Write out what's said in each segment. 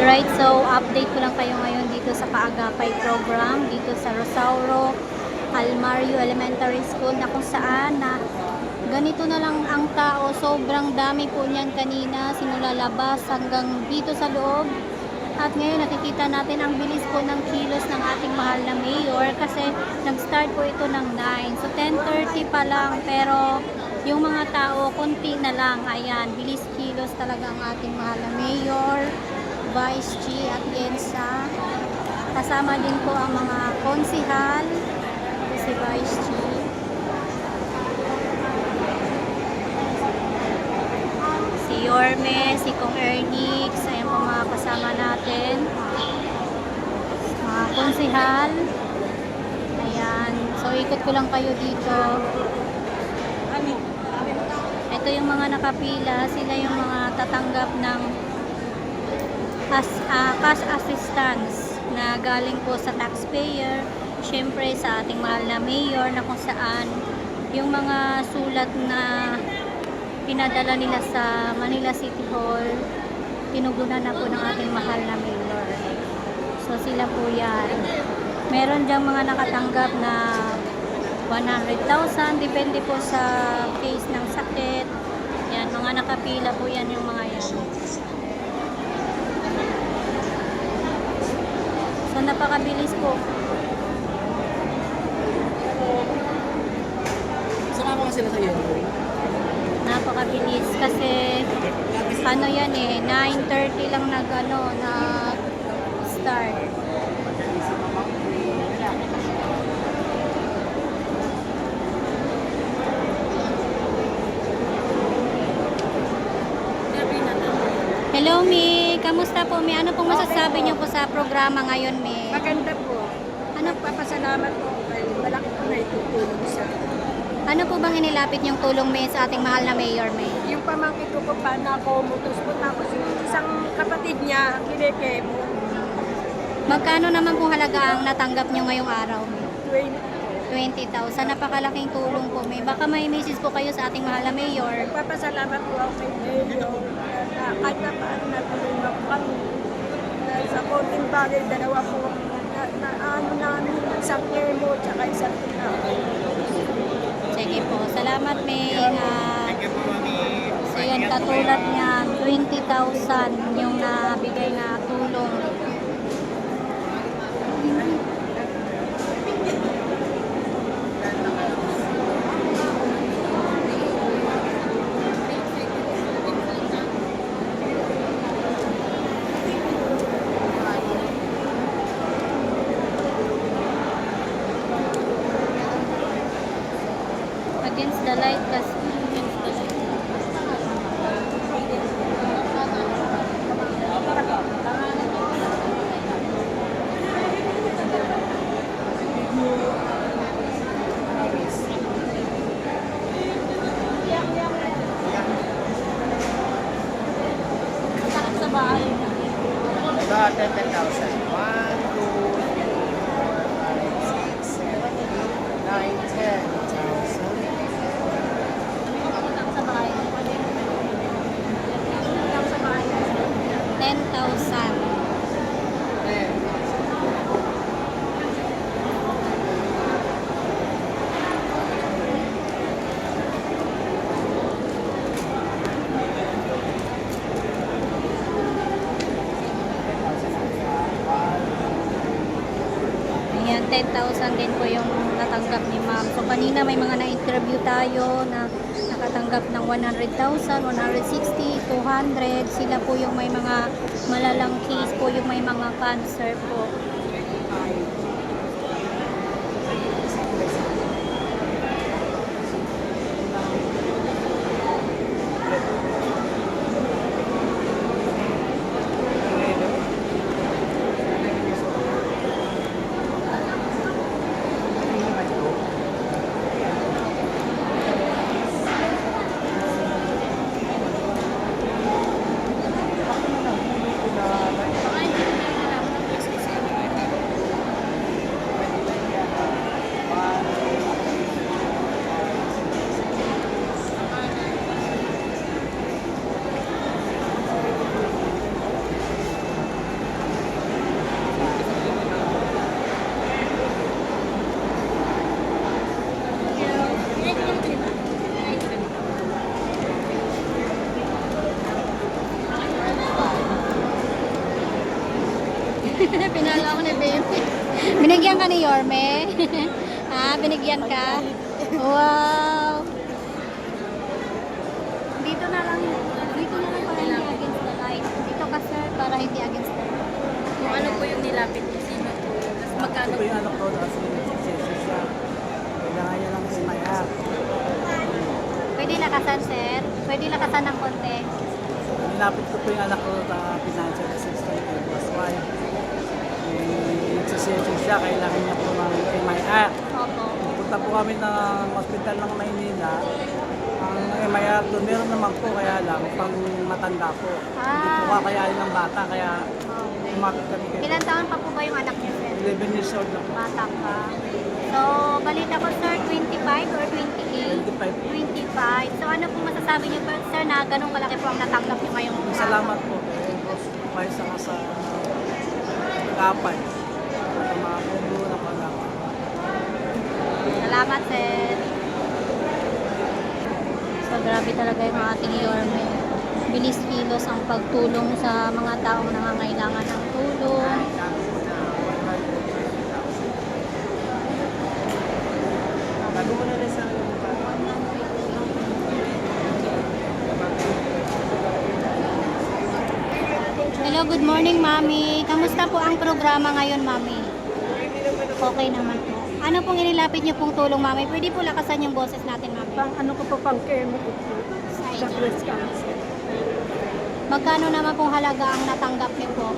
Alright, so update ko lang kayo ngayon dito sa Kaagapay program dito sa Rosauro Almario Elementary School, na kung saan na ganito na lang ang tao. Sobrang dami po niyan kanina, simula labas hanggang dito sa loob. At ngayon nakikita natin ang bilis po ng kilos ng ating mahal na mayor, kasi nag-start po ito ng 9. So 10:30 pa lang, pero yung mga tao konti na lang. Ayan, bilis kilos talaga ang ating mahal na mayor, Vice G at Yensa. Kasama din po ang mga konsihal, si Vice G. Si Yorme, si Kong Ernix, ayan po mga kasama natin. Mga konsihal. Ayan. So ikot ko lang kayo dito. Ito yung mga nakapila. Sila yung mga tatanggap ng cash assistance na galing po sa taxpayer, syempre sa ating mahal na mayor, na kung saan yung mga sulat na pinadala nila sa Manila City Hall, tinugunan na po ng ating mahal na mayor. So sila po yan. Meron diyang mga nakatanggap na 100,000, depende po sa case ng sakit. Yan, mga nakapila po yan, yung mga yan. So napakabilis po. Sumama ka sila sa iyo. Napakabilis kasi ano yan eh, 9:30 lang nag start. Hello, Mi. Kamusta po, Mi? Ano pong masasabi niyo po sa programa ngayon, Mi? Maganda po. Nagpapasalamat po kay malaki po na itutulong sa Ano po bang inilapit niyong tulong, Mi, sa ating mahal na mayor, Mi? yung pamangkin ko po pa na komutos po, tapos yung isang kapatid niya kinikemo. Magkano naman po halaga ang natanggap niyo ngayong araw, Mi? 20. 20,000. Napakalaking tulong po, Mi. Baka may message po kayo sa ating mahal na mayor. Nagpapasalamat po ako kay Mayor na kahit na paano natulungan po kami. Sa konting bagay, dalawa po na ano namin, isang kemo tsaka isang tinaw. Sige po. Salamat, Mi. Thank you po, Mami. So yan, katulad niyan, 20,000 yung nabigay na tulong. Against the light kasi. Sa bahay. Ito, 10,000. 1, 2, 3, 4, 5, 6, 7, 8, 9, 10,000. Sa bahay. 10,000. Ayan, 10,000 din po yung natanggap ni ma'am. So kanina may mga na-interview tayo na nakatanggap ng 100,000, 160, 200. Sila po yung may mga malalang case po, yung may mga cancer po. Pinalo ako ni baby. Binigyan ka ni Yorme? Ha? Binigyan ka? Wow! Dito na lang para hindi against the light. Dito ka sir, para hindi against the light. Kung ano po yung nilapit ko, sino po. Tapos magkano Ito po yung anak ko kasi nagsisisi siya. Kailangan niya lang sumaya. Pwede lakasan sir? Pwede lakasan ng konti? Nilapit ko po yung anak ko sa financial assistant ko. That's why nagsisisi siya. Kailangan niya po ng MIR. Opo. Punta po kami ng hospital ng Maynila. Ang MIR doon, meron naman po kaya lang pang matanda po. Hindi po kakayanin ng bata kaya umapit kami kayo. Ilan taon pa po ba yung anak niyo sir? 11 years old na po. Bata pa. So, balita ko sir, 25 or 28? 25. 25. So, ano po masasabi niyo po sir na ganun kalaki po ang natanggap niyo ngayong Salamat po. Boss, may sa kapay. Sa mga puno na pala. Salamat, sir. So, grabe talaga yung ating Yorme. Bilis kilos ang pagtulong sa mga taong nangangailangan ng tulong. Bago mo na rin sa Hello, good morning, Mami. Kamusta po ang programa ngayon, Mami? Okay naman po. Ano pong inilapit niyo pong tulong, Mami? Pwede po lakasan yung boses natin, Mami. Pang ano ko po pang chemo ko po sa breast cancer. Magkano naman pong halaga ang natanggap niyo po?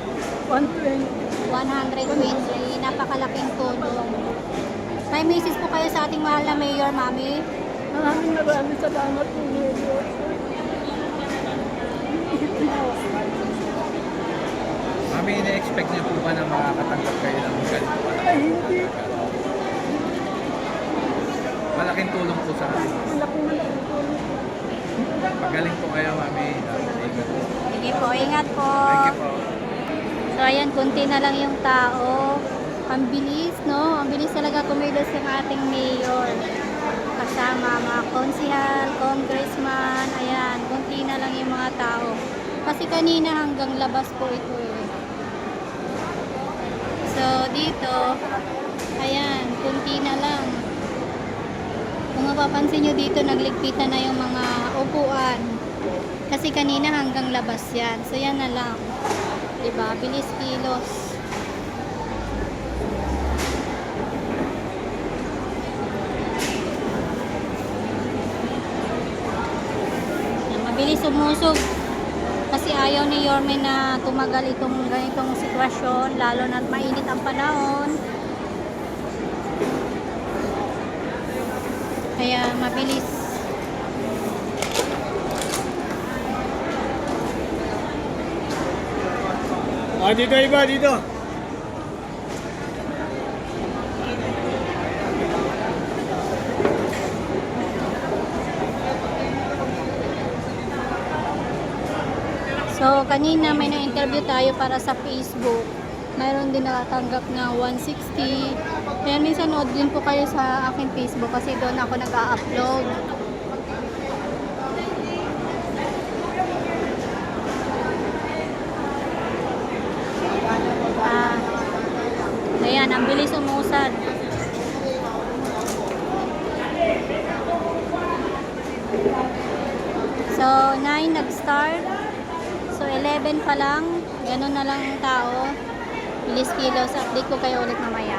120. 120. Napakalaking tulong. May message po kayo sa ating mahal na Mayor, Mami. Maraming salamat po Lord. Mami, ina-expect niyo po ba na makakatanggap kayo ng ganito? Ay, hindi. Malaking tulong po sa akin. Malaki tulong po. Magaling po kayo, Mami. Ingat po. Sige po, ingat po. Thank you po. So ayan, kunti na lang yung tao. Ang bilis, no? Ang bilis talaga kumilos yung ating mayor. Kasama mga konsihal, congressman. Ayan, kunti na lang yung mga tao. Kasi kanina hanggang labas po ito eh. So dito, ayan, kunti na lang. Kung mapapansin nyo dito, nagligpitan na yung mga upuan. Kasi kanina hanggang labas yan. So yan na lang. Diba? Bilis kilos. Yan, mabilis umusog. Kasi ayaw ni Yorme na tumagal itong ganitong sitwasyon. Lalo na't mainit ang panahon. Kaya mabilis. dito iba, dito. So, kanina may na-interview tayo para sa Facebook. Mayroon din nakatanggap na 160. Kaya minsan nood din po kayo sa aking Facebook kasi doon ako nag-a-upload. Ayan, ang bilis umusad. So, 9 nag-start. So, 11 pa lang. Ganun na lang ang tao. Bilis kilos. Update ko kayo ulit mamaya.